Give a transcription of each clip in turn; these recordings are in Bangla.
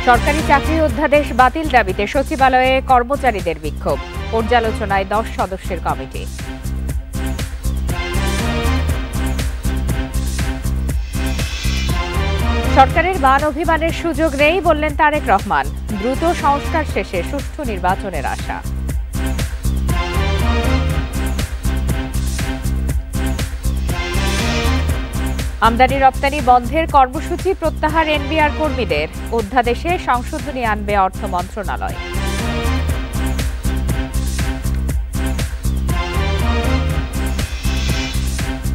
সরকারি চাকরি অধ্যাদেশ বাতিল দাবিতে সচিবালয়ে কর্মচারীদের বিক্ষোভ। পর্যালোচনায় 10 সদস্যের কমিটি। সরকারের মান অভিমানের সুযোগ নেই বললেন তারেক রহমান। দ্রুত সংস্কার শেষে সুষ্ঠু নির্বাচনের আশা। আমদানি রপ্তানি বন্ধের কর্মসূচি প্রত্যাহার এনবিআর কর্মীদের। অধ্যাদেশে সংশোধনী আনবে অর্থ মন্ত্রণালয়।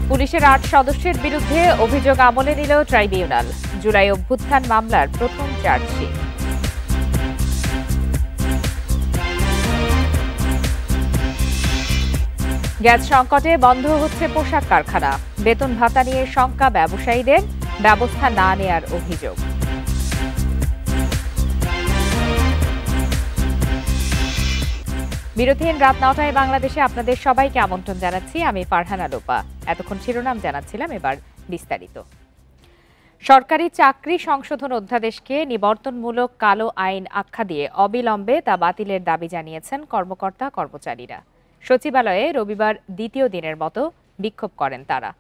পুলিশের 8 সদস্যের বিরুদ্ধে অভিযোগ আমলে নিল ট্রাইব্যুনাল। জুলাই অভ্যুত্থান মামলার প্রথম চার্জশিট। গ্যাস সংকটে বন্ধ হচ্ছে পোশাক কারখানা। বেতন ভাতা নিয়ে শঙ্কা ব্যবসায়ীদের, ব্যবস্থা না নেয়ার অভিযোগ। বিরতিহীন রাত 9টায় বাংলাদেশে আপনাদের সবাইকে আমন্ত্রণ জানাচ্ছি। আমি ফারহানা লোপা। এতক্ষণ শিরোনাম জানাচ্ছিলাম, এবার বিস্তারিত। সরকারি চাকরি সংশোধন অধ্যাদেশকে নিবর্তনমূলক কালো আইন আখ্যা দিয়ে অবিলম্বে তা বাতিলের দাবি জানিয়েছেন কর্মকর্তা কর্মচারীরা। সচিবালয়ে রবিবার দ্বিতীয় দিনের মতো বিক্ষোভ করেন তারা।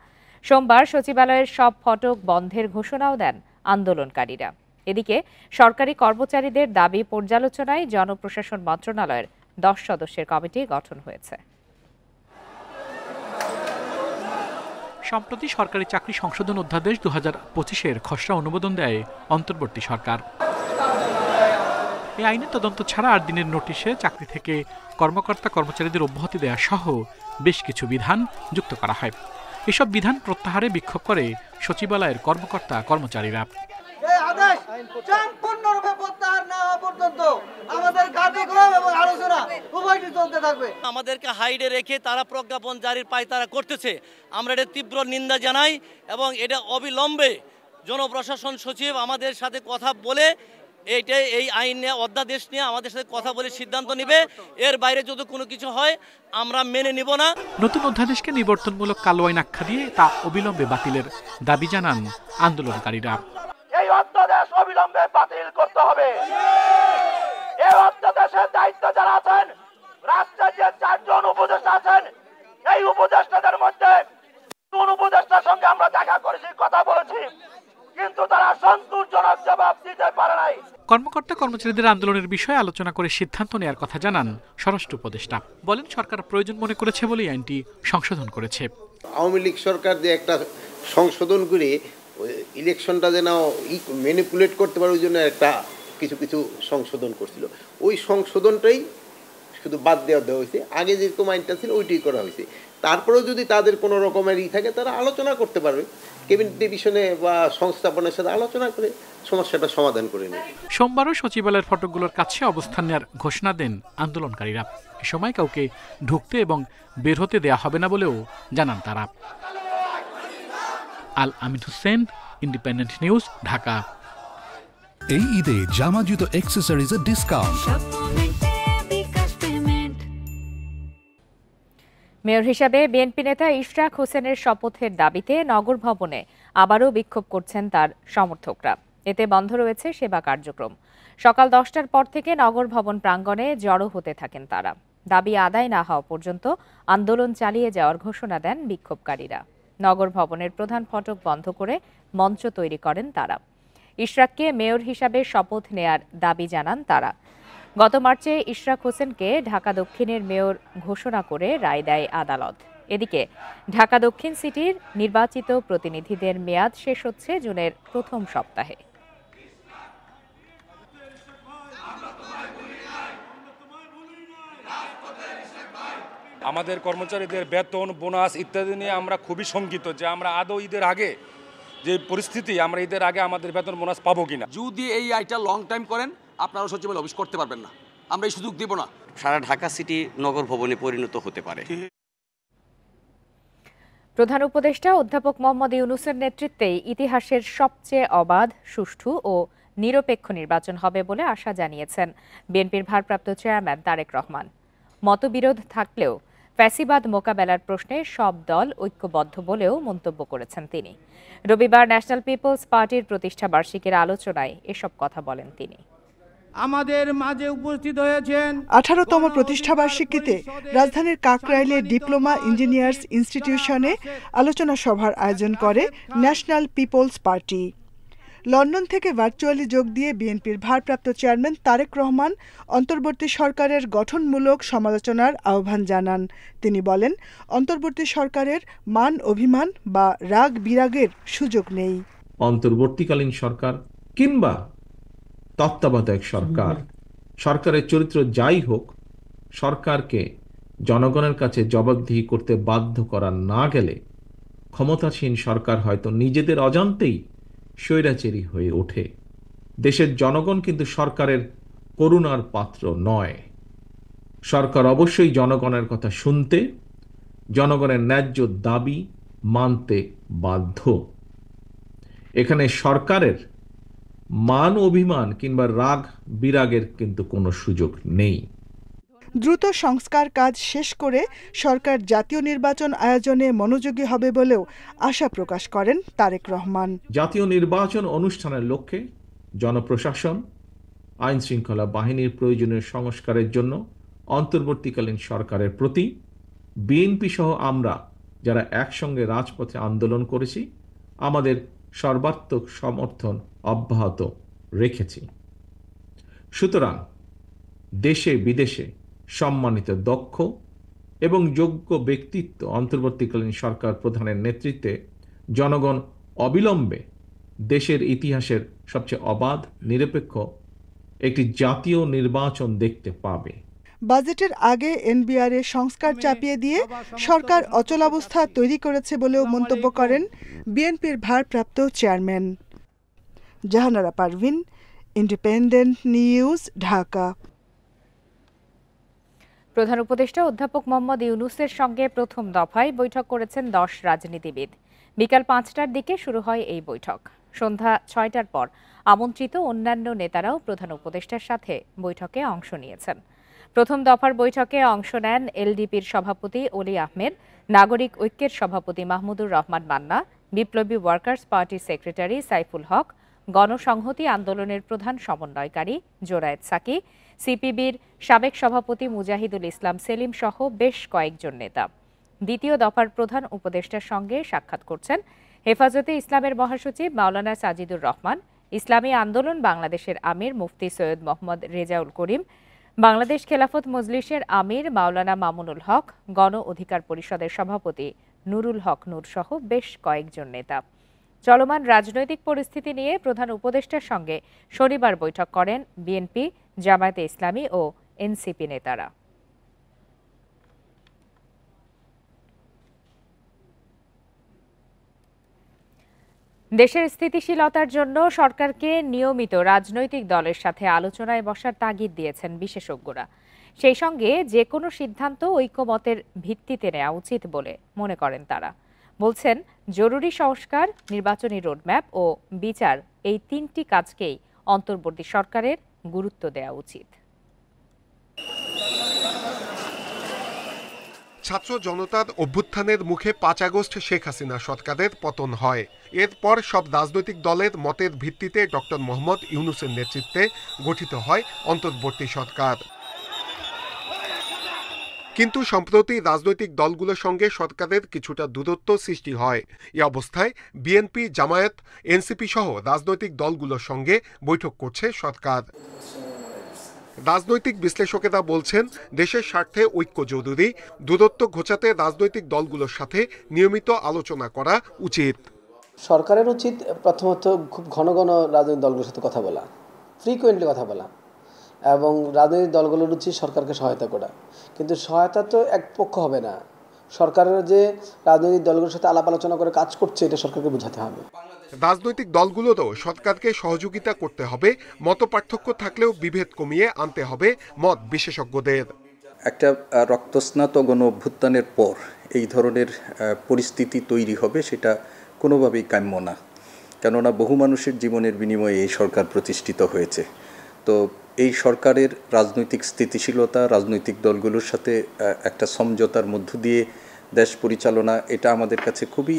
সোমবার সচিবালয়ের সব ফটক বন্ধের ঘোষণাও দেন আন্দোলনকারীরা। এদিকে সরকারি কর্মচারীদের দাবি পর্যালোচনায় জনপ্রশাসন মন্ত্রণালয়ের 10 সদস্যের কমিটি গঠন হয়েছে। সম্প্রতি সরকারি চাকরি সংশোধন অধ্যাদেশ 2025-এর খসড়া অনুমোদন দেয় অন্তর্বর্তী সরকার। এই আইনে তদন্ত ছাড়া 8 দিনের নোটিশে চাকরি থেকে কর্মকর্তা কর্মচারীদের অব্যাহতি দেওয়া সহ বেশ কিছু বিধান যুক্ত করা হয়। এসব বিধান প্রত্যাহারে বিক্ষোভ করে সচিবালয়ের কর্মকর্তা কর্মচারীরা। আমাদেরকে হাইডে রেখে তারা প্রজ্ঞাপন জারির পায়তারা করতেছে। আমরা এটা তীব্র নিন্দা জানাই এবং এটা অবিলম্বে জনপ্রশাসন সচিব আমাদের সাথে কথা বলে এই আইন নিয়ে, অধ্যাদেশ নিয়ে আমাদের সাথে কথা বলে সিদ্ধান্ত নেবে। এর বাইরে যদি কোনো কিছু হয় আমরা মেনে নিব না। নতুন অধ্যাদেশকে নিবর্তনমূলক কালো আইন আখ্যা দিয়ে তা অবিলম্বে বাতিলের দাবি জানান আন্দোলনকারীরা। এই অধ্যাদেশ অবিলম্বে বাতিল করতে হবে। এই অধ্যাদেশের দায়িত্ব যারা আছেন, রাষ্ট্রের যে 4 জন উপদেষ্টা আছেন, এই উপদেষ্টাদের মধ্যে কোন উপদেষ্টার সঙ্গে আমরা দেখা করেছি, কথা বলেছি, কিন্তু তারা সন্তোষজনক জবাব দিতে পারে নাই। কর্মকর্তা কর্মচারীদের আন্দোলনের বিষয়ে আলোচনা করে সিদ্ধান্ত নেওয়ার কথা জানান স্বরাষ্ট্র উপদেষ্টা। বলেন সরকার প্রয়োজন মনে করেছে বলেই আইনটি সংশোধন করেছে। আওয়ামী লীগ সরকার যে একটা সংশোধন করে ইলেকশনটা যেন ম্যানিপুলেট করতে পারে, ওই জন্য একটা কিছু কিছু সংশোধন করছিল। ওই সংশোধনটাই শুধু বাদ দেওয়া হয়েছে। আগে যেরকম আইনটা ছিল ওইটাই করা হয়েছে। তারপরেও যদি তাদের কোনো রকমের থাকে, তারা আলোচনা করতে পারবে, ক্যাবিনেট ডিভিশনে বা সংস্থাপনের সাথে আলোচনা করে সমস্যাটা সমাধান করে নেবে। সোমবারও সচিবালয়ের ফটকগুলোর কাছে অবস্থান নেওয়ার ঘোষণা দেন আন্দোলনকারীরা। এ সময় কাউকে ঢুকতে এবং বের হতে দেয়া হবে না বলেও জানান তারা। আল আমিন হোসেন, ইন্ডিপেন্ডেন্ট নিউজ, ঢাকা। এই ঈদে জামা জুতো অ্যাক্সেসরিজের ডিসকাউন্ট। মেয়র হিসাবে বিএনপি নেতা ইশরাক হোসেনের শপথের দাবিতে নগর ভবনে আবারও বিক্ষোভ করছেন তার সমর্থকরা। এতে বন্ধ রয়েছে সেবা কার্যক্রম। সকাল 10টার পর থেকে নগর ভবন প্রাঙ্গণে জড়ো হতে থাকেন তারা। দাবি আদায় না হওয়া পর্যন্ত আন্দোলন চালিয়ে যাওয়ার ঘোষণা দেন বিক্ষোভকারীরা। নগর ভবনের প্রধান ফটক বন্ধ করে মঞ্চ তৈরি করেন তারা। ইশরাককে মেয়র হিসাবে শপথ নেয়ার দাবি জানান তারা। গত মার্চে ইশরাক হোসেনকে ঢাকা দক্ষিণের মেয়র ঘোষণা করে রায় দেয় আদালত। এদিকে ঢাকা দক্ষিণ সিটির নির্বাচিত প্রতিনিধিদের মেয়াদ শেষ হচ্ছে জুনের প্রথম সপ্তাহে। আমাদের কর্মচারীদের বেতন, বোনাস ইত্যাদি নিয়ে আমরা খুবই শঙ্কিত যে আমরা আদৌ ঈদের আগে যে পরিস্থিতি, আমরা ঈদের আগে আমাদের বেতন বোনাস পাবো কিনা। যদি এই আইটা লং টাইম করেন, আপনারা সচিবালয় অফিস করতে পারবেন না। আমরা এই সুযোগ দিব না। সারা ঢাকা সিটি নগর ভবনে পরিণত হতে পারে। প্রধান উপদেষ্টা অধ্যাপক মোহাম্মদ ইউনূসের নেতৃত্বে ইতিহাসের সবচেয়ে অবাধ, সুষ্ঠু ও নিরপেক্ষ নির্বাচন হবে বলে আশা জানিয়েছেন বিএনপির ভারপ্রাপ্ত চেয়ারম্যান তারেক রহমান। মতবিরোধ থাকলেও ফ্যাসিবাদ মোকাবেলার প্রশ্নে সব দল ঐক্যবদ্ধ বলেও মন্তব্য করেছেন তিনি। রবিবার ন্যাশনাল পিপলস পার্টির প্রতিষ্ঠা বার্ষিকীর আলোচনায় এসব কথা বলেন তিনি। আমাদের মাঝে উপস্থিত হয়েছেন 18তম প্রতিষ্ঠাবার্ষিকীতে রাজধানীর কাকরাইলে ডিপ্লোমা ইঞ্জিনিয়ার্স ইনস্টিটিউশনে আলোচনা সভার আয়োজন করে ন্যাশনাল পিপলস পার্টি। লন্ডন থেকে ভার্চুয়ালি যোগ দিয়ে বিএনপির ভারপ্রাপ্ত চেয়ারম্যান তারেক রহমান অন্তর্বর্তী সরকারের গঠনমূলক সমালোচনার আহ্বান জানান। তিনি বলেন, অন্তর্বর্তী সরকারের মান অভিমান বা রাগ বিরাগের সুযোগ নেই। অন্তর্বর্তীকালীন সরকার কিংবা তত্ত্বাবধায়ক সরকারের চরিত্র যাই হোক, সরকারকে জনগণের কাছে জবাবদিহি করতে বাধ্য করা না গেলে ক্ষমতাসীন সরকার হয়তো নিজেদের অজান্তেই স্বৈরাচারী হয়ে ওঠে। দেশের জনগণ কিন্তু সরকারের করুণার পাত্র নয়। সরকার অবশ্যই জনগণের কথা শুনতে, জনগণের ন্যায্য দাবি মানতে বাধ্য। এখানে সরকারের মান অভিমান কিংবা রাগ বিরাগের কিন্তু কোনো সুযোগ নেই। দ্রুত সংস্কার কাজ শেষ করে সরকার জাতীয় নির্বাচন আয়োজনে মনোযোগী হবে বলেও আশা প্রকাশ করেন তারেক রহমান। জাতীয় নির্বাচন অনুষ্ঠানের লক্ষ্যে জনপ্রশাসন, আইন শৃঙ্খলা বাহিনীর প্রয়োজনীয় সংস্কারের জন্য অন্তর্বর্তীকালীন সরকারের প্রতি বিএনপি সহ আমরা যারা একসঙ্গে রাজপথে আন্দোলন করেছি, আমাদের সর্বাত্মক সমর্থন অব্যাহত রেখেছি। সুতরাং দেশে বিদেশে সম্মানিত দক্ষ এবং যোগ্য ব্যক্তিত্ব অন্তর্বর্তীকালীন সরকার প্রধানের নেতৃত্বে জনগণ অবিলম্বে দেশের ইতিহাসের সবচেয়ে অবাধ, নিরপেক্ষ একটি জাতীয় নির্বাচন দেখতে পাবে। বাজেটের আগে এনবিআর এর সংস্কার চাপিয়ে দিয়ে সরকার অচলাবস্থা তৈরি করেছে বলেও মন্তব্য করেন বিএনপির ভারপ্রাপ্ত chairman. Jahanara Parvin, independent news, Dhaka. প্রধান উপদেষ্টা অধ্যাপক মোহাম্মদ ইউনূসের সঙ্গে প্রথম দফায় বৈঠক করেছেন 10 রাজনীতিবিদ। বিকাল 5টার দিকে শুরু হয় এই বৈঠক। সন্ধ্যা 6টার পর আমন্ত্রিত অন্যান্য নেতারাও প্রধান উপদেষ্টার সাথে বৈঠকে অংশ নিয়েছেন। প্রথম দফার বৈঠকে অংশ নেন এলডিপির সভাপতি অলি আহমেদ, নাগরিক ঐক্যের সভাপতি মাহমুদুর রহমান মান্না, বিপ্লবী ওয়ার্কার্স পার্টির সেক্রেটারি সাইফুল হক, গণসংহতি আন্দোলনের প্রধান সমন্বয়কারী জোরায়েত সাকি, সিপিবির সাবেক সভাপতি মুজাহিদুল ইসলাম সেলিম সহ বেশ কয়েকজন নেতা। দ্বিতীয় দফার প্রধান উপদেষ্টার সঙ্গে সাক্ষাৎ করছেন হেফাজতে ইসলামের মহাসচিব মাওলানা সাজিদুর রহমান, ইসলামী আন্দোলন বাংলাদেশের আমির মুফতি সৈয়দ মোহাম্মদ রেজাউল করিম, বাংলাদেশ খেলাফত মজলিসের আমির মাওলানা মামুনুল হক, গণ অধিকার পরিষদের সভাপতি নুরুল হক নূর সহ বেশ কয়েকজন নেতা। চলমান রাজনৈতিক পরিস্থিতি নিয়ে প্রধান উপদেষ্টার সঙ্গে শনিবার বৈঠক করেন বিএনপি, জামায়াতে ইসলামী ও এনসিপি নেতারা। দেশের স্থিতিশীলতার জন্য সরকারকে নিয়মিত রাজনৈতিক দলের সাথে আলোচনায় বসার তাগিদ দিয়েছেন বিশেষজ্ঞরা। সেই সঙ্গে যে কোনো সিদ্ধান্ত ঐক্যমতের ভিত্তিতে নেওয়া উচিত বলে মনে করেন তারা। বলছেন, জরুরি সংস্কার, নির্বাচনী রোডম্যাপ ও বিচার, এই 3টি কাজকেই অন্তর্বর্তী সরকারের গুরুত্ব দেওয়া উচিত। ছাত্র জনতার অভ্যুত্থানের মুখে 5 আগস্ট শেখ হাসিনা সরকারের পতন হয়। এরপর সব রাজনৈতিক দলের মতের ভিত্তিতে ডক্টর মোহাম্মদ ইউনূসের নেতৃত্বে গঠিত হয় অন্তর্বর্তী সরকার। কিন্তু সম্প্রতি রাজনৈতিক দলগুলোর সঙ্গে সরকারের কিছুটা দূরত্ব সৃষ্টি হয়। এ অবস্থায় বিএনপি, জামায়াত, এনসিপি সহ রাজনৈতিক দলগুলোর সঙ্গে বৈঠক করছে সরকার। রাজনৈতিক বিশ্লেষকেরা বলছেন, দেশের স্বার্থে ঐক্য জরুরি, দূরত্ব ঘোচাতে রাজনৈতিক দলগুলোর সাথে নিয়মিত আলোচনা করা উচিত। সরকারের উচিত প্রথমত খুব ঘন ঘন রাজনৈতিক দলগুলোর সাথে কথা বলা, ফ্রিকুয়েন্টলি কথা বলা, এবং রাজনৈতিক দলগুলোর উচিত সরকারকে সহায়তা করা। কিন্তু সহায়তা তো এক পক্ষ হবে না, সরকারের যে রাজনৈতিক দলগুলোর সাথে আলাপ আলোচনা করে কাজ করছে এটা সরকারকে বোঝাতে হবে। রাজনৈতিক দলগুলোরও সরকারকে সহযোগিতা করতে হবে। মতপার্থক্য থাকলেও বিভেদ কমিয়ে আনতে হবে মত বিশেষজ্ঞদের। একটা রক্তস্নাত গণ অভ্যুত্থানের পর এই ধরনের পরিস্থিতি তৈরি হবে, সেটা কোনোভাবেই কাম্য না। কেননা বহু মানুষের জীবনের বিনিময়ে এই সরকার প্রতিষ্ঠিত হয়েছে। তো এই সরকারের রাজনৈতিক স্থিতিশীলতা, রাজনৈতিক দলগুলোর সাথে একটা সমঝোতার মধ্য দিয়ে দেশ পরিচালনা, এটা আমাদের কাছে খুবই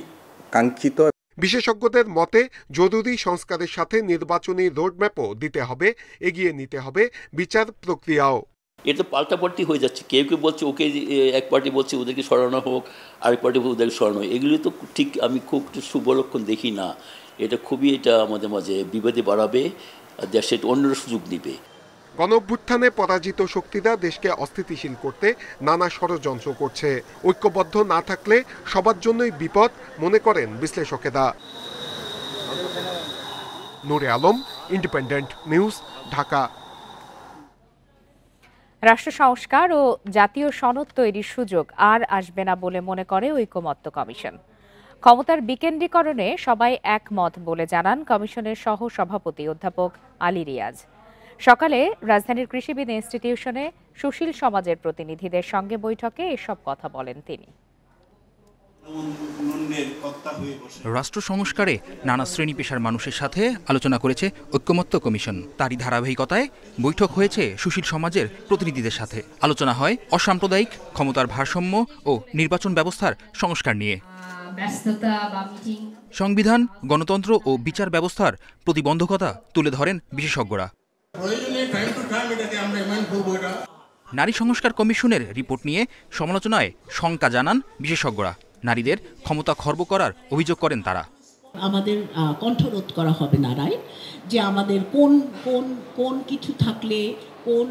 কাঙ্ক্ষিত। বিশেষজ্ঞদের মতে জরুরি সংস্কারের সাথে নির্বাচনী রোডম্যাপও দিতে হবে, এগিয়ে নিতে হবে বিচার প্রক্রিয়াও। এটা তো পাল্টাপাল্টি হয়ে যাচ্ছে, কেউ কেউ বলছে ওকে, এক পার্টি বলছে ওদেরকে সরানো হোক, আরেক পার্টি ওদেরকে সরানো হোক। এগুলি তো ঠিক আমি খুব শুভ লক্ষণ দেখি না। এটা খুবই আমাদের মাঝে বিবাদে বাড়াবে, দেশে অন্যরা সুযোগ নিবে। গণঅভ্যুত্থানে পরাজিত শক্তিরা দেশকে অস্থিতিশীল করতে নানা ষড়যন্ত্র করছে। ঐক্যবদ্ধ না থাকলে সবার জন্যই বিপদ মনে করেন বিশ্লেষকেরা। নূরে আলম, ইন্ডিপেন্ডেন্ট নিউজ, ঢাকা। রাষ্ট্র সংস্কার ও জাতীয় সনদ তৈরির সুযোগ আর আসবে না বলে মনে করে ঐকমত্য কমিশন। ক্ষমতার বিকেন্দ্রীকরণে সবাই একমত বলে জানান কমিশনের সহ সভাপতি অধ্যাপক আলী রিয়াজ। সকালে রাজধানীর কৃষিবিদ ইনস্টিটিউশনে সুশীল সমাজের প্রতিনিধিদের সঙ্গে বৈঠকে এসব কথা বলেন তিনি। রাষ্ট্র সংস্কারে নানা শ্রেণী পেশার মানুষের সাথে আলোচনা করেছে ঐকমত্য কমিশন। তারই ধারাবাহিকতায় বৈঠক হয়েছে সুশীল সমাজের প্রতিনিধিদের সাথে। আলোচনা হয় অসাম্প্রদায়িক ক্ষমতার ভারসাম্য ও নির্বাচন ব্যবস্থার সংস্কার নিয়ে। সংবিধান, গণতন্ত্র ও বিচার ব্যবস্থার প্রতিবন্ধকতা তুলে ধরেন বিশেষজ্ঞরা। নারী সংস্কার কমিশনের রিপোর্ট নিয়ে সমালোচনায় শঙ্কা জানান বিশেষজ্ঞরা। নারীদের ক্ষমতা খর্ব করার অভিযোগ করেন তারা। আমাদের কণ্ঠরোধ করা হবে না রায়, যে আমাদের কোন কোন কোন কিছু থাকলে, কোন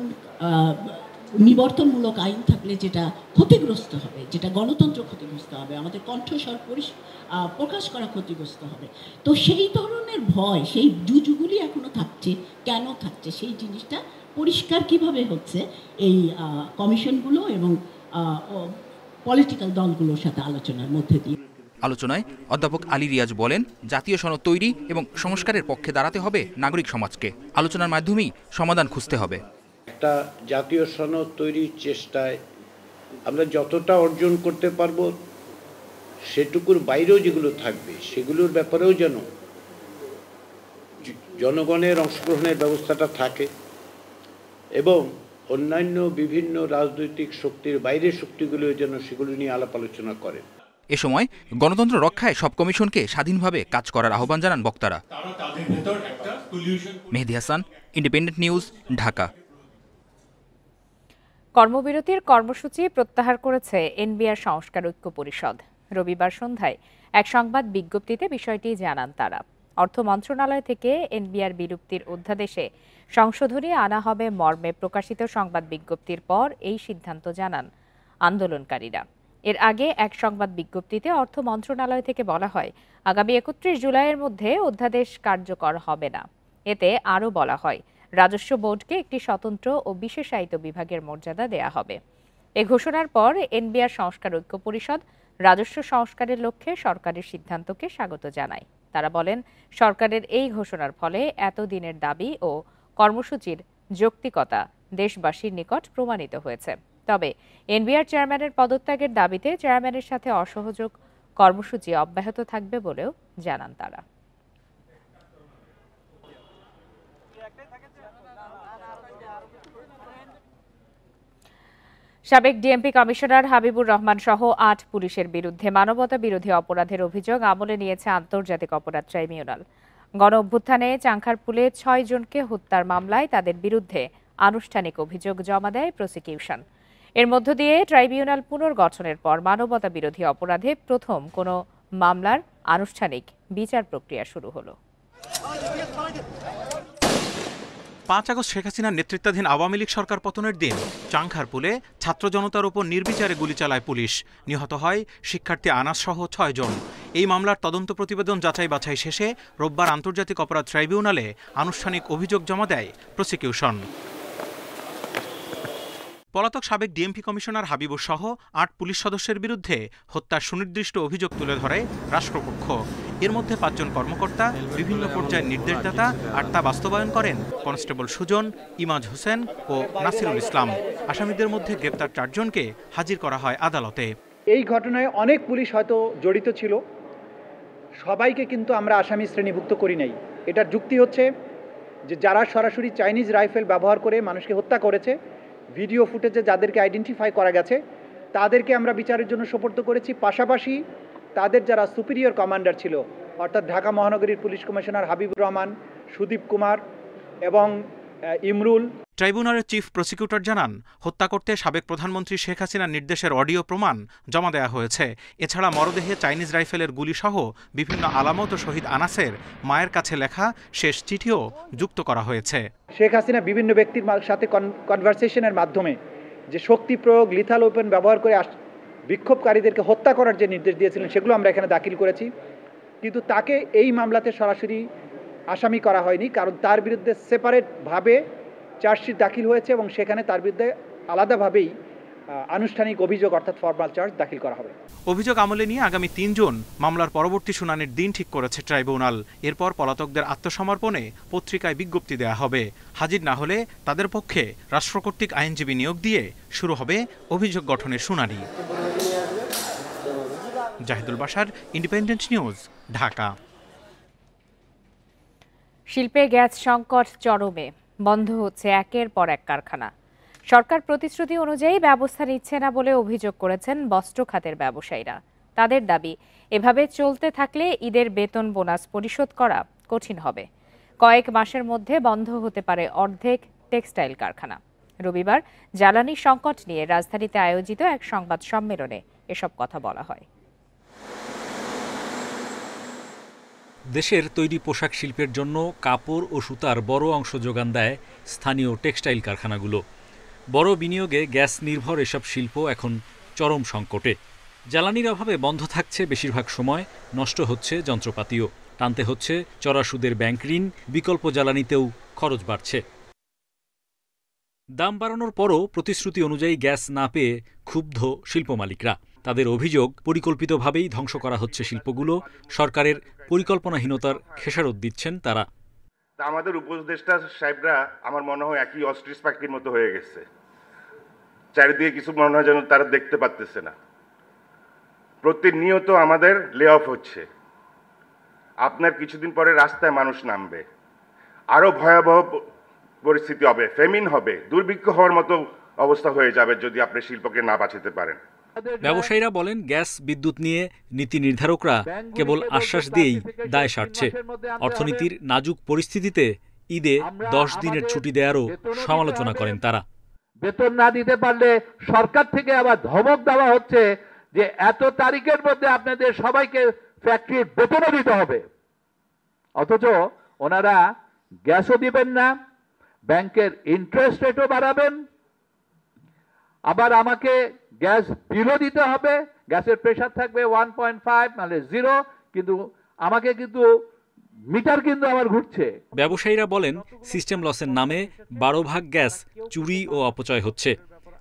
নিবর্তনমূলক আইন থাকলে যেটা ক্ষতিগ্রস্ত হবে, যেটা গণতন্ত্র ক্ষতিগ্রস্ত হবে, আমাদের কণ্ঠস্বর প্রকাশ করা ক্ষতিগ্রস্ত হবে। তো সেই ধরনের ভয়, সেই জুজুগুলি এখনো থাকছে। কেন থাকছে সেই জিনিসটা পরিষ্কার কিভাবে হচ্ছে এই কমিশনগুলো এবং পলিটিক্যাল দলগুলোর সাথে আলোচনার মধ্যে দিয়ে। আলোচনায় অধ্যাপক আলী রিয়াজ বলেন, জাতীয় সনদ তৈরি এবং সংস্কারের পক্ষে দাঁড়াতে হবে নাগরিক সমাজকে। আলোচনার মাধ্যমেই সমাধান খুঁজতে হবে। একটা জাতীয় সনদ তৈরির চেষ্টায় আমরা যতটা অর্জন করতে পারবো, সেটুকুর বাইরেও যেগুলো থাকবে সেগুলোর ব্যাপারেও যেন জনগণের অংশগ্রহণের ব্যবস্থাটা থাকে এবং অন্যান্য বিভিন্ন রাজনৈতিক শক্তির বাইরের শক্তিগুলো যেন সেগুলো নিয়ে আলাপ আলোচনা করে। এ সময় গণতন্ত্র রক্ষায় সব কমিশনকে স্বাধীনভাবে কাজ করার আহ্বান জানান বক্তারা। মেহেদী হাসান, ইন্ডিপেন্ডেন্ট নিউজ, ঢাকা। কর্মবিরতির কর্মসূচি প্রত্যাহার করেছে এনবিআর সংস্কার ঐক্য পরিষদ। রবিবার সন্ধ্যায় এক সংবাদ বিজ্ঞপ্তিতে বিষয়টি জানান তারা। অর্থ মন্ত্রণালয় থেকে এনবিআর বিলুপ্তির অধ্যাদেশে সংশোধনী আনা হবে মর্মে প্রকাশিত সংবাদ বিজ্ঞপ্তির পর এই সিদ্ধান্ত জানান আন্দোলনকারীরা। এর আগে এক সংবাদ বিজ্ঞপ্তিতে অর্থ মন্ত্রণালয় থেকে বলা হয়, আগামী 31 জুলাইয়ের মধ্যে অধ্যাদেশ কার্যকর হবে না। এতে আরও বলা হয়, রাজস্ব বোর্ডকে একটি স্বতন্ত্র ও বিশেষায়িত বিভাগের মর্যাদা দেয়া হবে। এ ঘোষণার পর এনবিআর সংস্কার ঐক্য পরিষদ রাজস্ব সংস্কারের লক্ষ্যে সরকারের সিদ্ধান্তকে স্বাগত জানায়। তারা বলেন, সরকারের এই ঘোষণার ফলে এতদিনের দাবি ও কর্মসূচির যৌক্তিকতা দেশবাসীর নিকট প্রমাণিত হয়েছে। তবে এনবিআর চেয়ারম্যানের পদত্যাগের দাবিতে চেয়ারম্যানের সাথে অসহযোগ কর্মসূচি অব্যাহত থাকবে বলেও জানান তারা। সাবেক ডিএমপি কমিশনার হাবিবুর রহমান সহ 8 পুলিশের বিরুদ্ধে মানবতা বিরোধী অপরাধের অভিযোগ আমলে নিয়েছে আন্তর্জাতিক অপরাধ ট্রাইব্যুনাল। গণ অভ্যুত্থানে চাংখারপুলে 6 জনকে হত্যার মামলায় তাদের বিরুদ্ধে আনুষ্ঠানিক অভিযোগ জমা দেয় প্রসিকিউশন। এর মধ্য দিয়ে ট্রাইব্যুনাল পুনর্গঠনের পর মানবতা বিরোধী অপরাধে প্রথম কোনো মামলার আনুষ্ঠানিক বিচার প্রক্রিয়া শুরু হলো। 5 আগস্ট শেখ হাসিনার নেতৃত্বাধীন আওয়ামী লীগ সরকার পতনের দিন চাংখারপুলে ছাত্র জনতার উপর নির্বিচারে গুলি চালায় পুলিশ। নিহত হয় শিক্ষার্থী আনাস সহ 6 জন। এই মামলার তদন্ত প্রতিবেদন যাচাই বাছাই শেষে রোববার আন্তর্জাতিক অপরাধ ট্রাইব্যুনালে আনুষ্ঠানিক অভিযোগ জমা দেয় প্রসিকিউশন। পলাতক সাবেক ডিএমপি কমিশনার হাবিবুর সহ 8 পুলিশ সদস্যের বিরুদ্ধে হত্যার সুনির্দিষ্ট অভিযোগ তুলে ধরে রাষ্ট্রপক্ষ। এর মধ্যে 5 জন কর্মকর্তা, বিভিন্ন পর্যায়ের নির্দেশদাতা আর তা বাস্তবায়ন করেন কনস্টেবল সুজন, ইমাজ হোসেন ও নাসিরুল ইসলাম। আসামিদের মধ্যে গ্রেপ্তার 4 জনকে হাজির করা হয় আদালতে। এই ঘটনায় অনেক পুলিশ হয়তো জড়িত ছিল, সবাইকে কিন্তু আমরা আসামি শ্রেণীভুক্ত করি নাই। এটার যুক্তি হচ্ছে যে যারা সরাসরি চাইনিজ রাইফেল ব্যবহার করে মানুষকে হত্যা করেছে, ভিডিও ফুটেজে যাদেরকে আইডেন্টিফাই করা গেছে তাদেরকে আমরা বিচারের জন্য সোপর্দ করেছি। পাশাপাশি তাদের যারা সুপিরিয়র কমান্ডার ছিল অর্থাৎ ঢাকা মহানগরীর পুলিশ কমিশনার হাবিবুর রহমান, সুদীপ কুমার এবং ইমরুল। ট্রাইব্যুনালের চিফ প্রসিকিউটর জানান, হত্যা করতে সাবেক প্রধানমন্ত্রী শেখ হাসিনার নির্দেশের অডিও প্রমাণ জমা দেওয়া হয়েছে। এছাড়া মরদেহে চাইনিজ রাইফেলের গুলিসহ বিভিন্ন আলামত ও শহীদ আনাসের মায়ের কাছে লেখা শেষ চিঠিও যুক্ত করা হয়েছে। শেখ হাসিনা বিভিন্ন ব্যক্তির সাথে কনভারসেশনের মাধ্যমে যে শক্তি প্রয়োগ, লিথাল ওয়েপন ব্যবহার করে বিক্ষোভকারীদেরকে হত্যা করার যে নির্দেশ দিয়েছিলেন সেগুলো আমরা এখানে দাখিল করেছি। কিন্তু তাকে এই মামলাতে সরাসরি আসামি করা হয়নি, কারণ তার বিরুদ্ধে সেপারেটভাবে চার্জশিট দাখিল হয়েছে এবং সেখানে তার বিরুদ্ধে আলাদাভাবেই আনুষ্ঠানিক অভিযোগ অর্থাৎ ফরমাল চার্জ দাখিল করা হবে। অভিযোগ আমলে নিয়ে আগামী ৩ জুন মামলার পরবর্তী শুনানির দিন ঠিক করেছে ট্রাইব্যুনাল। এরপর পলাতকদের আত্মসমর্পণে পত্রিকায় বিজ্ঞপ্তি দেওয়া হবে। হাজির না হলে তাদের পক্ষে রাষ্ট্র কর্তৃক আইনজীবী নিয়োগ দিয়ে শুরু হবে অভিযোগ গঠনের শুনানি। Zahidul Bashar, independent news, Dhaka. শিল্পে গ্যাস সংকট চরমে, বন্ধ হচ্ছে একের পর এক কারখানা। সরকার প্রতিশ্রুতি অনুযায়ী ব্যবস্থা নিচ্ছে না বলে অভিযোগ করেছেন বস্ত্র খাতের ব্যবসায়ীরা। তাদের দাবি, এভাবে চলতে থাকলে ঈদের বেতন বোনাস পরিশোধ করা কঠিন হবে। কয়েক মাসের মধ্যে বন্ধ হতে পারে অর্ধেক টেক্সটাইল কারখানা। রবিবার জ্বালানি সংকট নিয়ে রাজধানীতে আয়োজিত এক সংবাদ সম্মেলনে এসব কথা বলা হয়। দেশের তৈরি পোশাক শিল্পের জন্য কাপড় ও সুতার বড় অংশ যোগান দেয় স্থানীয় টেক্সটাইল কারখানাগুলো। বড় বিনিয়োগে গ্যাস নির্ভর এসব শিল্প এখন চরম সংকটে। জ্বালানির অভাবে বন্ধ থাকছে বেশিরভাগ সময়, নষ্ট হচ্ছে যন্ত্রপাতিও, টানতে হচ্ছে চড়া সুদের ব্যাংক ঋণ, বিকল্প জ্বালানিতেও খরচ বাড়ছে। দাম বাড়ানোর পরও প্রতিশ্রুতি অনুযায়ী গ্যাস না পেয়ে ক্ষুব্ধ শিল্প মালিকরা। তাদের অভিযোগ, পরিকল্পিতভাবেই ধ্বংস করা হচ্ছে শিল্পগুলো। সরকারের পরিকল্পনাহীনতার খেসারত দিচ্ছেন তারা। আমাদের উপদেষ্টা সাহেবরা আমার মনে হয় একই অস্ট্রিচ পাখির মতো হয়ে গেছে। চারিদিকে কিছু মনে হয় যেন তারা দেখতে পারতেছে না। প্রতিনিয়ত আমাদের লে অফ হচ্ছে। আপনার কিছুদিন পরে রাস্তায় মানুষ নামবে, আরো ভয়াবহ পরিস্থিতি হবে, ফেমিন হবে, দুর্ভিক্ষ হওয়ার মতো অবস্থা হয়ে যাবে যদি আপনি শিল্পকে না বাঁচাতে পারেন। ব্যবসায়ীরা বলেন, গ্যাস বিদ্যুৎ নিয়ে নীতি নির্ধারকরা কেবল আশ্বাস দিয়েই দায় সারছে। অর্থনীতির নাজুক পরিস্থিতিতে ঈদে 10 দিনের ছুটি দেওয়ারও সমালোচনা করেন তারা। বেতন না দিতে পারলে সরকার থেকে আবার ধমক দেওয়া হচ্ছে যে এত তারিখের মধ্যে আপনাদের সবাইকে ফ্যাক্টরির বেতনও দিতে হবে, অথচ ওনারা গ্যাসও দিবেন না, ব্যাংকের ইন্টারেস্ট রেটও বাড়াবেন, আবার আমাকে গ্যাস বিলও দিতে হবে। গ্যাসের প্রেসার থাকবে 1.5 মানে 0, কিন্তু আমাকে কিন্তু মিটার কিন্তু আমার ঘুরছে। ব্যবসায়ীরা বলেন, সিস্টেম লসের নামে 12 ভাগ গ্যাস চুরি ও অপচয় হচ্ছে।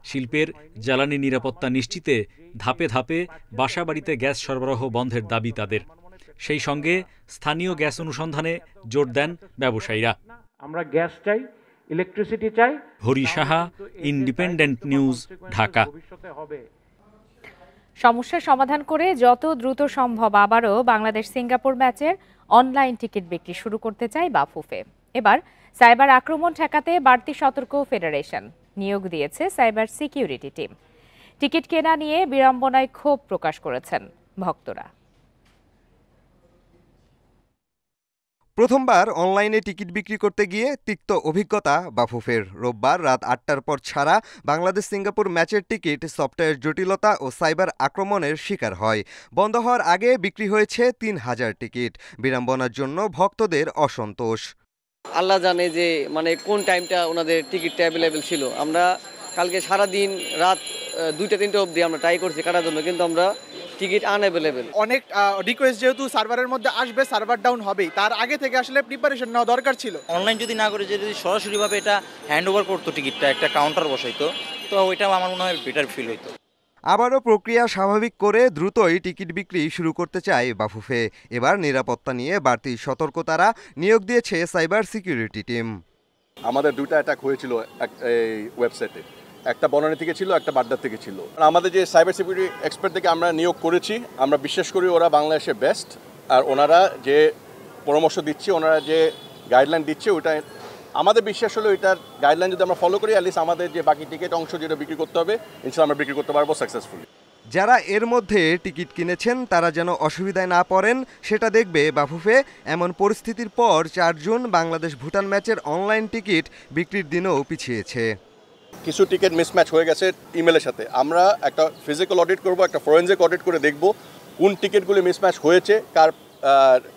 শিল্পের জ্বালানি নিরাপত্তা নিশ্চিতে ধাপে ধাপে বাসাবাড়িতে গ্যাস সরবরাহ বন্ধের দাবি তাদের। সেই সঙ্গে স্থানীয় গ্যাস অনুসন্ধানে জোর দেন ব্যবসায়ীরা। আমরা গ্যাস চাই, ইলেকট্রিসিটি চাই। Hari Saha, independent news, Dhaka. সমস্যার সমাধান করে যত দ্রুত সম্ভব আবারও বাংলাদেশ সিঙ্গাপুর ম্যাচের অনলাইন টিকিট বিক্রি শুরু করতে চায় বাফুফে। এবার সাইবার আক্রমণ ঠেকাতে বাড়তি সতর্ক ফেডারেশন নিয়োগ দিয়েছে সাইবার সিকিউরিটি টিম। টিকিট কেনা নিয়ে বিড়ম্বনায় ক্ষোভ প্রকাশ করেছেন ভক্তরা। প্রথমবার অনলাইনে টিকিট বিক্রি করতে গিয়ে তিক্ত অভিজ্ঞতা বাফুফের। রোববার রাত ৮টার পর ছাড়া বাংলাদেশ সিঙ্গাপুর ম্যাচের টিকিট সফটওয়্যার জটিলতা ও সাইবার আক্রমণের শিকার হয়। বন্ধ হওয়ার আগে বিক্রি হয়েছে ৩,০০০ টিকিট। বিড়ম্বনার জন্য ভক্তদের অসন্তোষ। আল্লাহ জানে যে কোন টাইমটা ওনাদের টিকিটটা অ্যাভেলেবেল ছিল। আমরা কালকে সারাদিন রাত 2টা-3টা অবধি আমরা ট্রাই করছি কাটার জন্য, কিন্তু আমরা টিকিট আনঅ্যাভেলেবেল। অনেক রিকোয়েস্ট যেহেতু সার্ভারের মধ্যে আসবে, সার্ভার ডাউন হবেই, তার আগে থেকে আসলে প্রিপারেশন নেওয়া দরকার ছিল। অনলাইন যদি না করে যদি সরাসরিভাবে এটা হ্যান্ড ওভার করতো, টিকিটটা একটা কাউন্টার বসাইতো, তো ওইটাও আমার মনে হয় বেটার ফিল হইতো। আবারও প্রক্রিয়া স্বাভাবিক করে দ্রুতই টিকিট বিক্রি শুরু করতে চায় বাফুফে। এবার নিরাপত্তা নিয়ে বাড়তি সতর্কতারা নিয়োগ দিয়েছে সাইবার সিকিউরিটি টিম। আমাদের 2টা অ্যাটাক হয়েছিল এই ওয়েবসাইটে, একটা বনানী থেকে ছিল, একটা বাড্ডার থেকে ছিল। আমাদের যে সাইবার সিকিউরিটি এক্সপার্ট থেকে আমরা নিয়োগ করেছি, আমরা বিশ্বাস করি ওরা বাংলাদেশের বেস্ট। আর ওনারা যে পরামর্শ দিচ্ছে, ওনারা যে গাইডলাইন দিচ্ছে, ওটা আমাদের বিশ্বাস হলো এটার গাইডলাইন যদি আমরা ফলো করি, অ্যাটলিস্ট আমাদের যে বাকি টিকিট অংশ যেটা বিক্রি করতে হবে, ইনশাআল্লাহ আমরা বিক্রি করতে পারবো সাকসেসফুলি। যারা এর মধ্যে টিকিট কিনেছেন তারা যেন অসুবিধায় না পড়েন সেটা দেখবে বাফুফে। এমন পরিস্থিতির পর 4 জুন বাংলাদেশ ভুটান ম্যাচের অনলাইন টিকিট বিক্রির দিনও পিছিয়েছে। কিছু টিকিট মিসম্যাচ হয়ে গেছে ইমেলের সাথে। আমরা একটা ফিজিক্যাল অডিট করব, একটা ফরেনজিক অডিট করে দেখব কোন টিকিটগুলি মিসম্যাচ হয়েছে, কার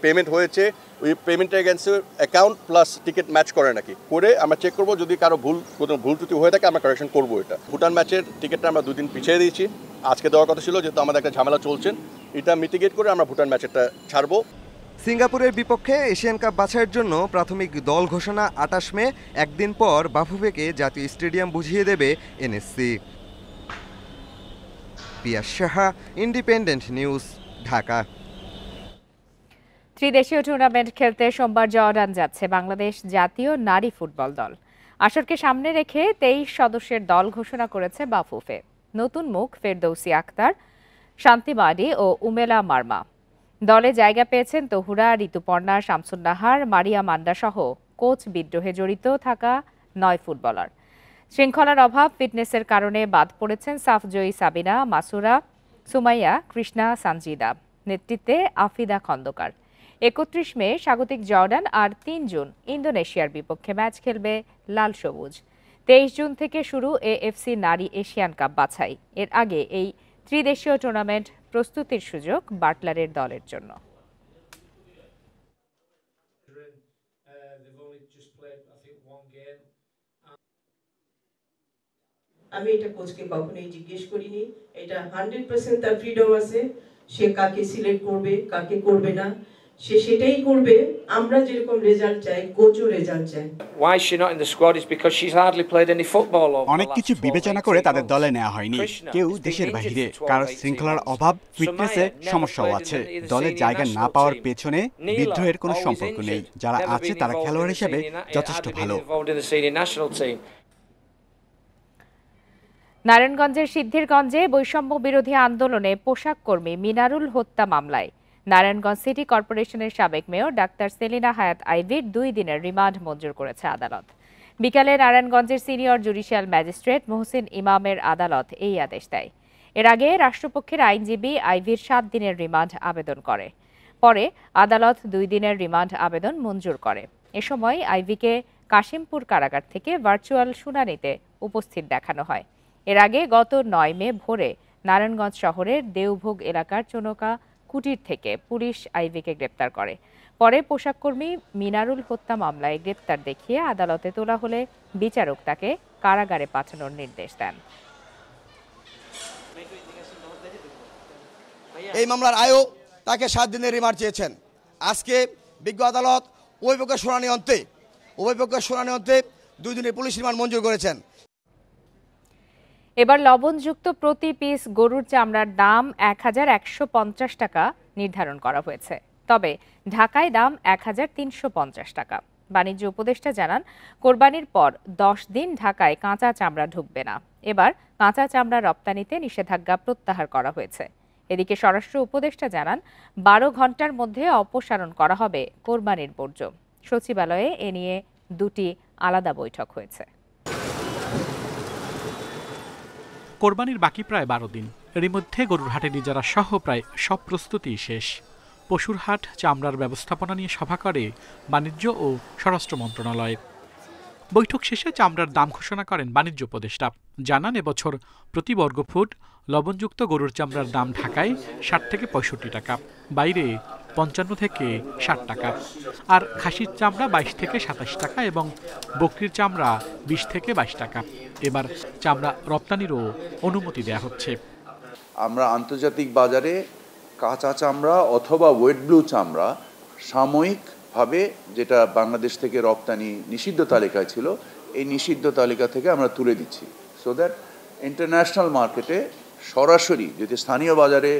পেমেন্ট হয়েছে, ওই পেমেন্টের এগেন্সে অ্যাকাউন্ট প্লাস টিকিট ম্যাচ করে নাকি করে আমরা চেক করব। যদি কারো কোনো ভুল ত্রুটি হয়ে থাকে আমরা কারেকশন করবো। এটা ভুটান ম্যাচের টিকিটটা আমরা 2 দিন পিছিয়ে দিয়েছি, আজকে দেওয়ার কথা ছিল, যেহেতু আমাদের একটা ঝামেলা চলছেন, এটা মিটিগেট করে আমরা ভুটান ম্যাচেরটা ছাড়বো। সিঙ্গাপুরের বিপক্ষে এশিয়ান কাপ বাছাইয়ের জন্য প্রাথমিক দল ঘোষণা 28 মে। একদিন পর বাফুফেকে জাতীয় স্টেডিয়াম বুঝিয়ে দেবে এনএসসি। পিয়াস সাহা, ইন্ডিপেন্ডেন্ট নিউজ, ঢাকা। ত্রিদেশীয় টুর্নামেন্ট খেলতে সোমবার জর্ডান যাচ্ছে বাংলাদেশ জাতীয় নারী ফুটবল দল। আসরকে সামনে রেখে 23 সদস্যের দল ঘোষণা করেছে বাফুফে। নতুন মুখ ফেরদৌসী আক্তার, শান্তি বাডি ও উমেলা মার্মা। দলে জায়গা পেয়েছেন তহুরা, ঋতুপর্ণা, শামসুন্নাহার, মারিয়া মান্ডা সহ কোচ বিদ্রোহে জড়িত থাকা 9 ফুটবলার। শৃঙ্খলার অভাব, ফিটনেসের কারণে বাদ পড়েছেন সাফজয়ী সাবিনা, মাসুরা, সুমাইয়া, কৃষ্ণা, সানজিদা। নেতৃত্বে আফিদা খন্দকার। 31 মে স্বাগতিক জর্ডান আর 3 জুন ইন্দোনেশিয়ার বিপক্ষে ম্যাচ খেলবে লাল সবুজ। 23 জুন থেকে শুরু এএফসি নারী এশিয়ান কাপ বাছাই। এর আগে এই ত্রিদেশীয় টুর্নামেন্ট প্রস্তুতির সুযোগ বাটলারের দলের জন্য। আমি এটা কোচকে কখনোই জিজ্ঞেস করিনি। এটা 100% তার ফ্রিডম আছে, সে কাকে সিলেক্ট করবে কাকে করবে না সে সেটাই করবে। আমরা যেরকম রেজাল্ট চাই কোচও রেজাল্ট চাই। Why is she not in the squad is because she's hardly played any football. অনেক কিছু বিবেচনা করে তাদের দলে নেওয়া হয়নি। কেউ দেশের বাইরে, কারো শৃঙ্খলার অভাব, ফিটনেসে সমস্যাও আছে। দলে জায়গা না পাওয়ার পেছনে বিদ্রোহের কোনো সম্পর্ক নেই। যারা আছে তারা খেলোয়াড় হিসেবে যথেষ্ট ভালো। নারায়ণগঞ্জের সিদ্ধিরগঞ্জে বৈষম্য বিরোধী আন্দোলনে পোশাক কর্মী মিনারুল হত্যা মামলায় নারায়ণগঞ্জ সিটি কর্পোরেশনের সাবেক মেয়র ডাক্তার সেলিনা হায়াত আইভির 2 দিনের রিমান্ড মঞ্জুর করেছে আদালত। বিকালে নারায়ণগঞ্জের সিনিয়র জুডিশিয়াল ম্যাজিস্ট্রেট মোহসিন ইমামের আদালত এই আদেশ দেয়। এর আগে রাষ্ট্রপক্ষের আইনজীবী আইভির 7 দিনের রিমান্ড আবেদন করে। পরে আদালত 2 দিনের রিমান্ড আবেদন মঞ্জুর করে। এ সময় আইভিকে কাশিমপুর কারাগার থেকে ভার্চুয়াল শুনানিতে উপস্থিত দেখানো হয়। এর আগে গত 9 মে ভোরে নারায়ণগঞ্জ শহরের দেওভোগ এলাকার চনকা কুটির থেকে পুলিশ আইভিকে গ্রেপ্তার করে। পরে পোশাককর্মী মিনারুল হত্যা মামলায় গ্রেপ্তার দেখিয়ে আদালতে তোলা হলে বিচারক তাকে কারাগারে পাঠানোর নির্দেশ দেন। এই মামলার আয়ও তাকে 7 দিনের রিমান্ড চেয়েছেন। আজকে বিজ্ঞ আদালত উভয় পক্ষের শুনানি অন্তে 2 দিনের পুলিশ রিমান্ড মঞ্জুর করেছেন। এবার লবণযুক্ত প্রতি পিস গরুর চামড়ার দাম 1150 টাকা নির্ধারণ করা হয়েছে। তবে ঢাকায় দাম 1350 টাকা। বাণিজ্য উপদেষ্টা জানান, কোরবানির পর 10 দিন ঢাকায় কাঁচা চামড়া ঢুকবে না। এবার কাঁচা চামড়া রপ্তানিতে নিষেধাজ্ঞা প্রত্যাহার করা হয়েছে। এদিকে স্বরাষ্ট্র উপদেষ্টা জানান, 12 ঘন্টার মধ্যে অপসারণ করা হবে কোরবানির বর্জ্য। সচিবালয়ে এ নিয়ে 2টি আলাদা বৈঠক হয়েছে। কোরবানির বাকি প্রায় 12 দিন। এরই মধ্যে গরুর হাটের ইজারা সহ প্রায় সব প্রস্তুতি শেষ। পশুর হাট, চামড়ার ব্যবস্থাপনা নিয়ে সভা করে বাণিজ্য ও স্বরাষ্ট্র মন্ত্রণালয়। বৈঠক শেষে চামড়ার দাম ঘোষণা করেন বাণিজ্য উপদেষ্টা। জানান, এবছর প্রতি বর্গফুট লবণযুক্ত গরুর চামড়ার দাম ঢাকায় 60 থেকে 65 টাকা, বাইরে 55 থেকে 60 টাকা, আর খাসির চামড়া 22 থেকে 27 টাকা এবং বকরির চামড়া 20 থেকে 22 টাকা। এবার চামড়া রপ্তানিরও অনুমতি দেওয়া হচ্ছে। আমরা আন্তর্জাতিক বাজারে কাঁচা চামড়া অথবা ওয়েট ব্লু চামড়া সাময়িকভাবে, যেটা বাংলাদেশ থেকে রপ্তানি নিষিদ্ধ তালিকায় ছিল, এই নিষিদ্ধ তালিকা থেকে আমরা তুলে দিচ্ছি, সো দ্যাট ইন্টারন্যাশনাল মার্কেটে সরাসরি, যদি স্থানীয় বাজারে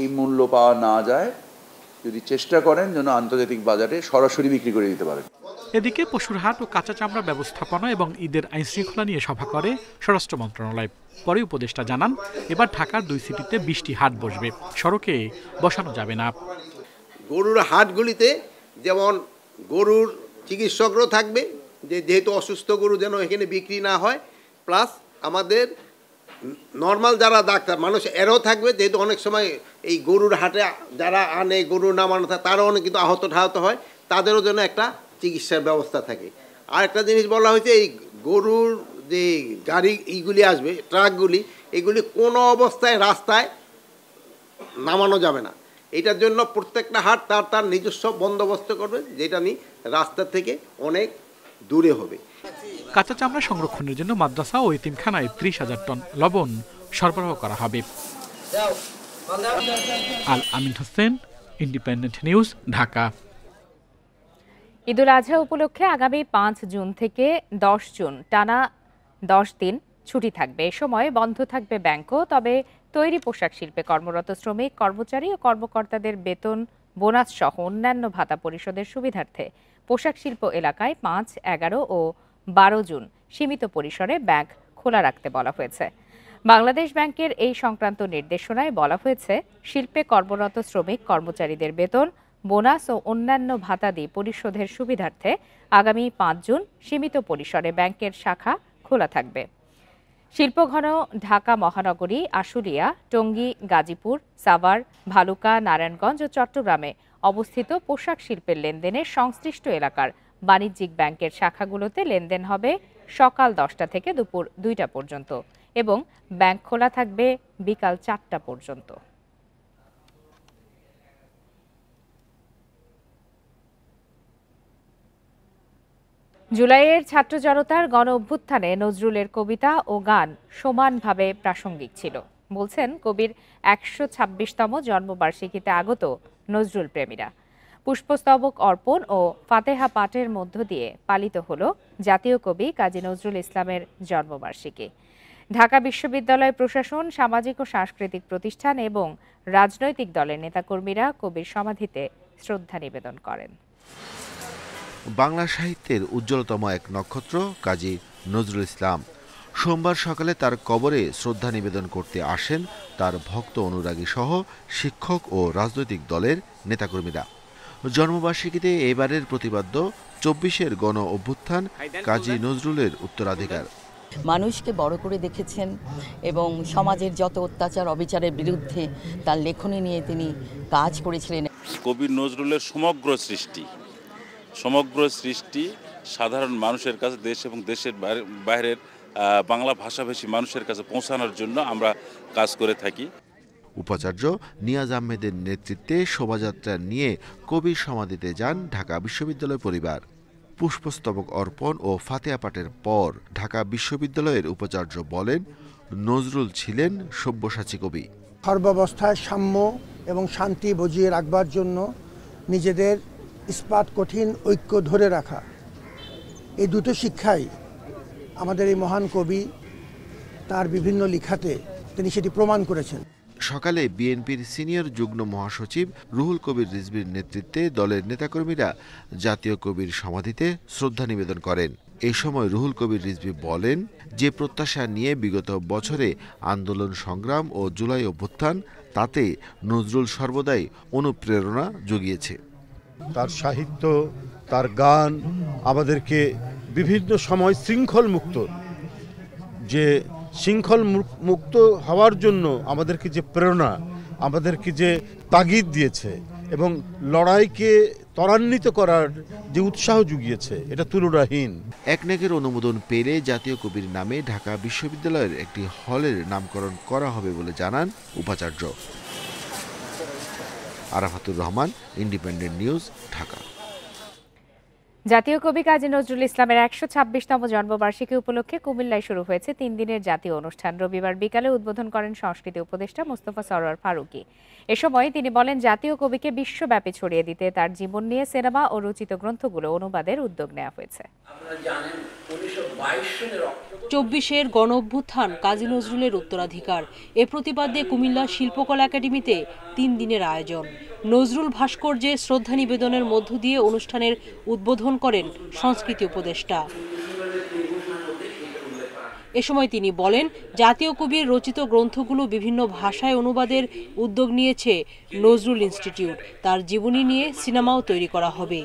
এই মূল্য পাওয়া না যায়, যদি চেষ্টা করেন যেন আন্তর্জাতিক বাজারে সরাসরি বিক্রি করে দিতে পারেন। এদিকে পশুর হাট ও কাঁচা চামড়া ব্যবস্থাপনা এবং ঈদের আইনশৃঙ্খলা নিয়ে সভা করে স্বরাষ্ট্র মন্ত্রণালয়। পরে উপদেষ্টা জানান, এবার ঢাকার 2 সিটিতে 20টি হাট বসবে, সড়কে বসানো যাবে না। গরুর হাটগুলিতে যেমন গরুর চিকিৎসকরাও থাকবে, যেহেতু অসুস্থ গরু যেন এখানে বিক্রি না হয়, প্লাস আমাদের নর্মাল যারা ডাক্তার মানুষ এরও থাকবে, যেহেতু অনেক সময় এই গরুর হাটে যারা আনে গরু নামানো থাকে তারাও অনেক কিন্তু আহত হয়, তাদেরও জন্য একটা চিকিৎসার ব্যবস্থা থাকে। আর একটা জিনিস বলা হয়েছে, এই গরুর যে গাড়ি এইগুলি আসবে ট্রাকগুলি, এগুলি কোনো অবস্থায় রাস্তায় নামানো যাবে না। এটার জন্য প্রত্যেকটা হাট তার নিজস্ব বন্দোবস্ত করবে, যেটা নিয়ে রাস্তা থেকে অনেক দূরে হবে। কাঁচা চামড়া সংরক্ষণের জন্য মাদ্রাসা ও এতিমখানায় 30,000 টন লবণ সরবরাহ করা হবে। আল আমিন হোসেন, ইন্ডিপেন্ডেন্ট নিউজ, ঢাকা। ঈদুল আজহা উপলক্ষে আগামী 5 জুন থেকে 10 জুন টানা 10 দিন ছুটি থাকবে। এ সময় বন্ধ থাকবে ব্যাংকও। তবে তৈরি পোশাক শিল্পে কর্মরত শ্রমিক, কর্মচারী ও কর্মকর্তাদের বেতন, বোনাস সহ অন্যান্য ভাতা পরিশোধের সুবিধার্থে পোশাক শিল্প এলাকায় 5, 11 ও 12 জুন সীমিত পরিসরে ব্যাংক খোলা রাখতে বলা হয়েছে। বাংলাদেশ ব্যাংকের এই সংক্রান্ত নির্দেশনায় বলা হয়েছে, শিল্পে কর্মরত শ্রমিক কর্মচারীদের বেতন, বোনাস ও অন্যান্য ভাতাদি পরিশোধের সুবিধার্থে আগামী 5 জুন সীমিত পরিসরে ব্যাংকের শাখা খোলা থাকবে। শিল্পঘন ঢাকা মহানগরী, আশুলিয়া, টঙ্গী, গাজীপুর, সাভার, ভালুকা, নারায়ণগঞ্জ ও চট্টগ্রামে অবস্থিত পোশাক শিল্পের লেনদেনের সংশ্লিষ্ট এলাকার বাণিজ্যিক ব্যাংকের শাখাগুলোতে লেনদেন হবে সকাল 10টা থেকে দুপুর 2টা পর্যন্ত এবং ব্যাংক খোলা থাকবে বিকাল 4টা পর্যন্ত। জুলাইয়ের ছাত্র জনতার গণ অভ্যুত্থানে নজরুলের কবিতা ও গান সমানভাবে প্রাসঙ্গিক ছিল, বলছেন কবির 126তম জন্মবার্ষিকীতে আগত নজরুল প্রেমীরা। পুষ্পস্তবক অর্পণ ও ফাতেহা পাঠের মধ্য দিয়ে পালিত হল জাতীয় কবি কাজী নজরুল ইসলামের জন্মবার্ষিকী। ঢাকা বিশ্ববিদ্যালয় প্রশাসন, সামাজিক ও সাংস্কৃতিক প্রতিষ্ঠান এবং রাজনৈতিক দলের নেতাকর্মীরা কবির সমাধিতে শ্রদ্ধা নিবেদন করেন। বাংলা সাহিত্যের উজ্জ্বলতম এক নক্ষত্র কাজী নজরুল ইসলাম। সোমবার সকালে তার কবরে শ্রদ্ধা নিবেদন করতে আসেন তার ভক্ত অনুরাগী সহ শিক্ষক ও রাজনৈতিক দলের নেতাকর্মীরা। জন্মবার্ষিকীতে এবারের প্রতিপাদ্য 24-এর গণ অভ্যুত্থান কাজী নজরুলের উত্তরাধিকার। মানুষকে বড় করে দেখেছেন এবং সমাজের যত অত্যাচার অবিচারের বিরুদ্ধে তার লেখনী নিয়ে তিনি কাজ করেছিলেন। কবি নজরুলের সমগ্র সৃষ্টি সাধারণ মানুষের কাছে, দেশ এবং দেশের বাইরের বাংলা ভাষাভাষী মানুষের কাছে পৌঁছানোর জন্য আমরা কাজ করে থাকি। উপাচার্য নিয়াজ আহমেদের নেতৃত্বে শোভাযাত্রা নিয়ে কবির সমাধিতে যান ঢাকা বিশ্ববিদ্যালয় পরিবার। পুষ্পস্তবক অর্পণ ও ফাতেহা পাঠের পর ঢাকা বিশ্ববিদ্যালয়ের উপাচার্য বলেন, নজরুল ছিলেন সব্যসাচী কবি। সর্বাবস্থায় সাম্য এবং শান্তি বজিয়ে রাখবার জন্য নিজেদের ইস্পাত কঠিন ঐক্য ধরে রাখা, এই দুটো শিক্ষাই আমাদের এই মহান কবি তার বিভিন্ন লেখাতে তিনি সেটি প্রমাণ করেছেন। সকালে বিএনপির সিনিয়র যুগ্ম মহাসচিব রুহুল কবির রিজভির নেতৃত্বে দলের নেতাকর্মীরা জাতীয় কবির সমাধিতে শ্রদ্ধা নিবেদন করেন। এই সময় রুহুল কবির রিজভি বলেন, যে প্রত্যাশা নিয়ে বিগত বছরে আন্দোলন সংগ্রাম ও জুলাই অভ্যুত্থান, তাতে নজরুল সর্বদাই অনুপ্রেরণা জুগিয়েছে। তার সাহিত্য, তার গান আমাদেরকে বিভিন্ন সময় শৃঙ্খল মুক্ত হওয়ার জন্য আমাদেরকে যে প্রেরণা, আমাদেরকে যে তাগিদ দিয়েছে এবং লড়াইকে ত্বরান্বিত করার যে উৎসাহ জুগিয়েছে, এটা তুলনাহীন। একনেকের অনুমোদন পেলে জাতীয় কবির নামে ঢাকা বিশ্ববিদ্যালয়ের একটি হলের নামকরণ করা হবে বলে জানান উপাচার্য। Arafatur Rahman, independent news, Dhaka. জাতীয় কবি কাজী নজরুল ইসলামের 126তম জন্মবার্ষিকী উপলক্ষে কুমিল্লায় শুরু হয়েছে 3 দিনের জাতীয় অনুষ্ঠান। রবিবার বিকালে উদ্বোধন করেন সংস্কৃতি উপদেষ্টা মোস্তফা সরোয়ার ফারুকী। এ সময় তিনি বলেন, জাতীয় কবিকে বিশ্বব্যাপী ছড়িয়ে দিতে তার জীবন নিয়ে সিনেমা ও রচিত গ্রন্থগুলো অনুবাদের উদ্যোগ নেওয়া হয়েছে। 24-এর গণ অভ্যুত্থান কাজী নজরুলের উত্তরাধিকার, এ প্রতিপাদ্যে কুমিল্লা শিল্পকলা একাডেমিতে 3 দিনের আয়োজন। নজরুল ভাস্কর্যে শ্রদ্ধা নিবেদনের মধ্য দিয়ে অনুষ্ঠানের উদ্বোধন করেন সংস্কৃতি উপদেষ্টা। এ সময় তিনি বলেন, জাতীয় কবির রচিত গ্রন্থগুলো বিভিন্ন ভাষায় অনুবাদের উদ্যোগ নিয়েছে নজরুল ইনস্টিটিউট। তার জীবনী নিয়ে সিনেমাও তৈরি করা হবে।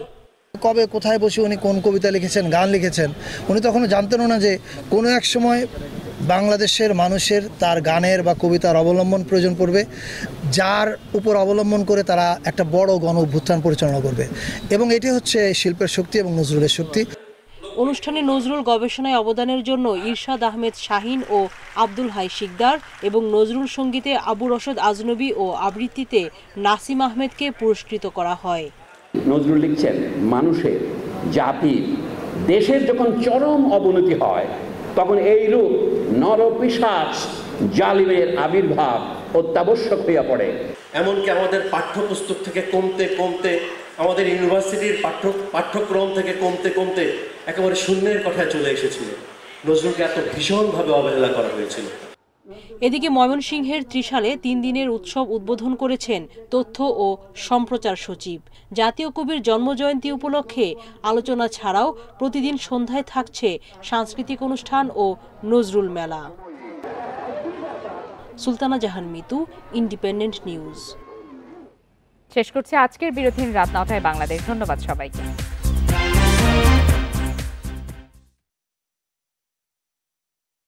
কবে কোথায় বসে উনি কোন কবিতা লিখেছেন, গান লিখেছেন, উনি তখনও জানতেনও না যে কোনো এক সময় বাংলাদেশের মানুষের তার গানের বা কবিতার অবলম্বন প্রয়োজন পড়বে, যার উপর অবলম্বন করে তারা একটা বড় গণ অভ্যুত্থান পরিচালনা করবে, এবং এটি হচ্ছে শিল্পের শক্তি এবং নজরুলের শক্তি। অনুষ্ঠানে নজরুল গবেষণায় অবদানের জন্য ইরশাদ আহমেদ শাহিন ও আব্দুল হাই শিকদার এবং নজরুল সঙ্গীতে আবু রশদ আজনবী ও আবৃত্তিতে নাসিম আহমেদকে পুরস্কৃত করা হয়। নজরুল লিখছেন, মানুষের, জাতির, দেশের যখন চরম অবনতি হয় তখন এইরূপ নরপিশাচ জালিমের আবির্ভাব অত্যাবশ্যক হইয়া পড়ে। এমনকি আমাদের পাঠ্যপুস্তক থেকে কমতে কমতে, আমাদের ইউনিভার্সিটির পাঠ্যক্রম থেকে কমতে কমতে একেবারে শূন্যের কথায় চলে এসেছিল। নজরুলকে এত ভীষণভাবে অবহেলা করা হয়েছিল। এদিকে ময়মনসিংহের ত্রিশালে 3 দিনের উৎসব উদ্বোধন করেছেন তথ্য ও সম্প্রচার সচিব। জাতীয় কবির জন্মজয়ন্তী উপলক্ষে আলোচনা ছাড়াও প্রতিদিন সন্ধ্যায় থাকছে সাংস্কৃতিক অনুষ্ঠান ও নজরুল মেলা। সুলতানা জাহান মিতু, ইন্ডিপেন্ডেন্ট নিউজ। শেষ করছে আজকের বিরতির রাত 9টায় বাংলাদেশ। ধন্যবাদ সবাইকে।